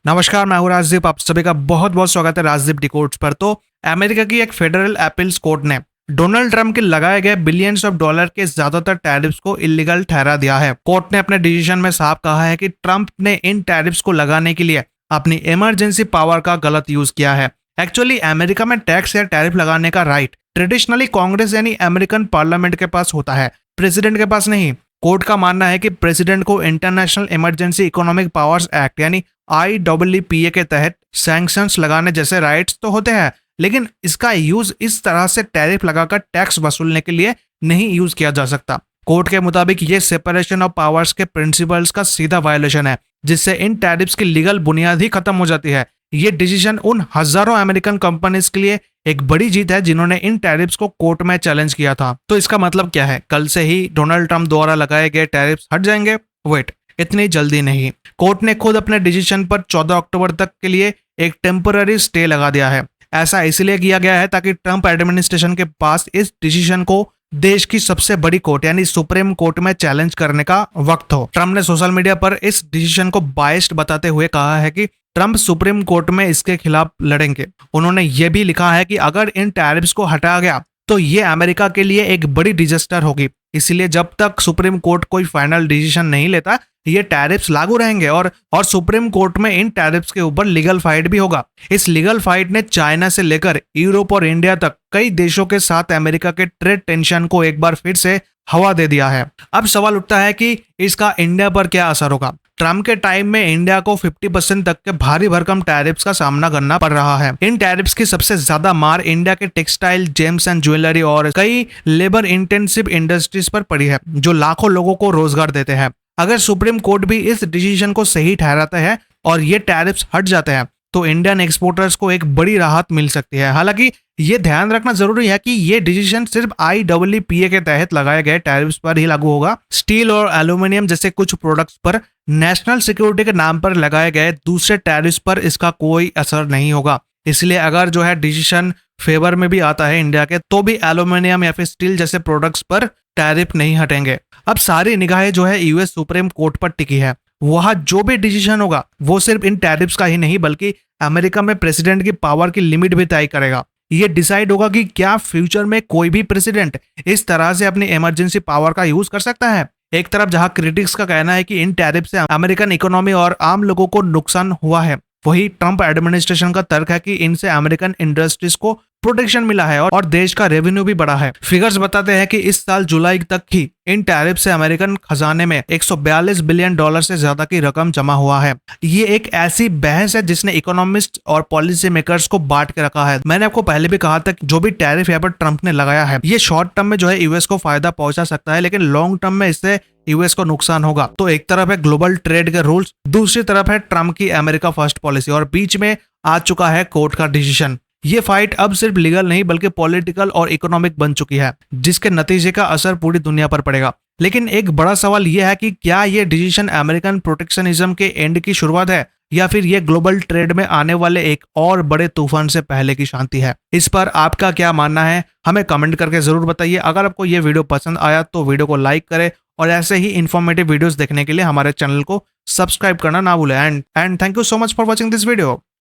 नमस्कार, मैं हूं राजदीप। आप सभी का बहुत बहुत स्वागत है राजदीप डिकोड्स पर। तो अमेरिका की एक फेडरल अपील्स कोर्ट ने डोनाल्ड ट्रंप के लगाए गए बिलियंस ऑफ डॉलर के ज्यादातर टैरिफ्स को इलीगल ठहरा दिया है। कोर्ट ने अपने डिसीजन में साफ कहा है कि ट्रंप ने इन टैरिफ्स को लगाने के लिए अपनी इमरजेंसी पावर का गलत यूज किया है। एक्चुअली अमेरिका में टैक्स या टैरिफ लगाने का राइट ट्रेडिशनली कांग्रेस यानी अमेरिकन पार्लियामेंट के पास होता है, प्रेसिडेंट के पास नहीं। कोर्ट का मानना है कि प्रेसिडेंट को international emergency economic powers act यानी IEEPA के तहत सैंक्शंस लगाने जैसे राइट्स तो होते हैं, लेकिन इसका यूज इस तरह से टैरिफ लगाकर टैक्स वसूलने के लिए नहीं यूज किया जा सकता। कोर्ट के मुताबिक ये सेपरेशन ऑफ पावर्स के प्रिंसिपल्स का सीधा वायलेशन है, जिससे इन टैरिफ्स की लीगल बुनियाद ही खत्म हो जाती है। ये डिसीजन उन हजारों अमेरिकन कंपनीज के लिए एक बड़ी जीत है जिन्होंने इन टैरिफ्स को कोर्ट में चैलेंज किया था। तो इसका मतलब क्या है? कल से ही डोनाल्ड ट्रंप द्वारा लगाए गए टैरिफ्स हट जाएंगे? वेट, इतनी जल्दी नहीं। कोर्ट ने खुद अपने डिसीजन पर 14 अक्टूबर तक के लिए एक टेम्पररी स्टे लगा दिया है। ऐसा इसलिए किया गया है ताकि ट्रंप एडमिनिस्ट्रेशन के पास इस डिसीजन को देश की सबसे बड़ी कोर्ट यानी सुप्रीम कोर्ट में चैलेंज करने का वक्त हो। ट्रंप ने सोशल मीडिया पर इस डिसीजन को बायस्ड बताते हुए कहा है कि ट्रंप सुप्रीम कोर्ट में इसके खिलाफ लड़ेंगे। उन्होंने ये भी लिखा है कि अगर इन टैरिफ्स को हटाया गया तो ये अमेरिका के लिए एक बड़ी डिजास्टर होगी। इसलिए जब तक सुप्रीम कोर्ट कोई फाइनल डिसीजन नहीं लेता, ये टैरिफ्स लागू रहेंगे और सुप्रीम कोर्ट में इन टैरिफ्स के ऊपर लीगल फाइट भी होगा। इस लीगल फाइट ने चाइना से लेकर यूरोप और इंडिया तक कई देशों के साथ अमेरिका के ट्रेड टेंशन को एक बार फिर से हवा दे दिया है। अब सवाल उठता है कि इसका इंडिया पर क्या असर होगा। ट्रंप के टाइम में इंडिया को 50% तक के भारी भरकम टैरिफ्स का सामना करना पड़ रहा है। इन टैरिफ्स की सबसे ज्यादा मार इंडिया के टेक्सटाइल, जेम्स एंड ज्वेलरी और कई लेबर इंटेंसिव इंडस्ट्रीज पर पड़ी है, जो लाखों लोगों को रोजगार देते हैं। अगर सुप्रीम कोर्ट भी इस डिसीजन को सही ठहराता है और ये टैरिफ्स हट जाते हैं तो इंडियन एक्सपोर्टर्स को एक बड़ी राहत मिल सकती है। हालांकि ये ध्यान रखना जरूरी है कि ये डिसीजन सिर्फ IEEPA के तहत लगाए गए टैरिफ्स पर ही लागू होगा। स्टील और एल्यूमिनियम जैसे कुछ प्रोडक्ट्स पर नेशनल सिक्योरिटी के नाम पर लगाए गए दूसरे टैरिफ्स पर इसका कोई असर नहीं होगा। इसलिए अगर जो है डिसीजन फेवर में भी आता है इंडिया के, तो भी एल्यूमिनियम या फिर स्टील जैसे प्रोडक्ट्स पर टैरिफ नहीं हटेंगे। अब सारी निगाहें जो है यूएस सुप्रीम कोर्ट पर टिकी है। वहां जो भी डिसीजन होगा वो सिर्फ इन टैरिफ्स का ही नहीं बल्कि अमेरिका में प्रेसिडेंट की पावर की लिमिट भी तय करेगा। ये डिसाइड होगा कि क्या फ्यूचर में कोई भी प्रेसिडेंट इस तरह से अपनी इमरजेंसी पावर का यूज कर सकता है। एक तरफ जहां क्रिटिक्स का कहना है कि इन टैरिफ से अमेरिकन इकोनॉमी और आम लोगों को नुकसान हुआ है, वही ट्रंप एडमिनिस्ट्रेशन का तर्क है कि इनसे अमेरिकन इंडस्ट्रीज को प्रोटेक्शन मिला है और देश का रेवेन्यू भी बढ़ा है। फिगर्स बताते हैं कि इस साल जुलाई तक ही इन टैरिफ से अमेरिकन खजाने में 142 बिलियन डॉलर से ज्यादा की रकम जमा हुआ है। ये एक ऐसी बहस है जिसने इकोनॉमिस्ट और पॉलिसी मेकर्स को बांट के रखा है। मैंने आपको पहले भी कहा था कि जो भी टैरिफ यहाँ पर ट्रंप ने लगाया है, ये शॉर्ट टर्म में जो है यूएस को फायदा पहुंचा सकता है, लेकिन लॉन्ग टर्म में इससे यूएस को नुकसान होगा। तो एक तरफ है ग्लोबल ट्रेड के रूल्स, दूसरी तरफ है ट्रंप की अमेरिका फर्स्ट पॉलिसी और बीच में आ चुका है कोर्ट का डिसीजन। ये फाइट अब सिर्फ लीगल नहीं बल्कि पॉलिटिकल और इकोनॉमिक बन चुकी है, जिसके नतीजे का असर पूरी दुनिया पर पड़ेगा। लेकिन एक बड़ा सवाल यह है कि क्या ये डिसीजन अमेरिकन प्रोटेक्शनिज्म के एंड की शुरुआत है या फिर ये ग्लोबल ट्रेड में आने वाले एक और बड़े तूफान से पहले की शांति है। इस पर आपका क्या मानना है, हमें कमेंट करके जरूर बताइए। अगर आपको ये वीडियो पसंद आया तो वीडियो को लाइक करें और ऐसे ही इंफॉर्मेटिव वीडियोस देखने के लिए हमारे चैनल को सब्सक्राइब करना ना भूलें। And thank you so much for watching this video.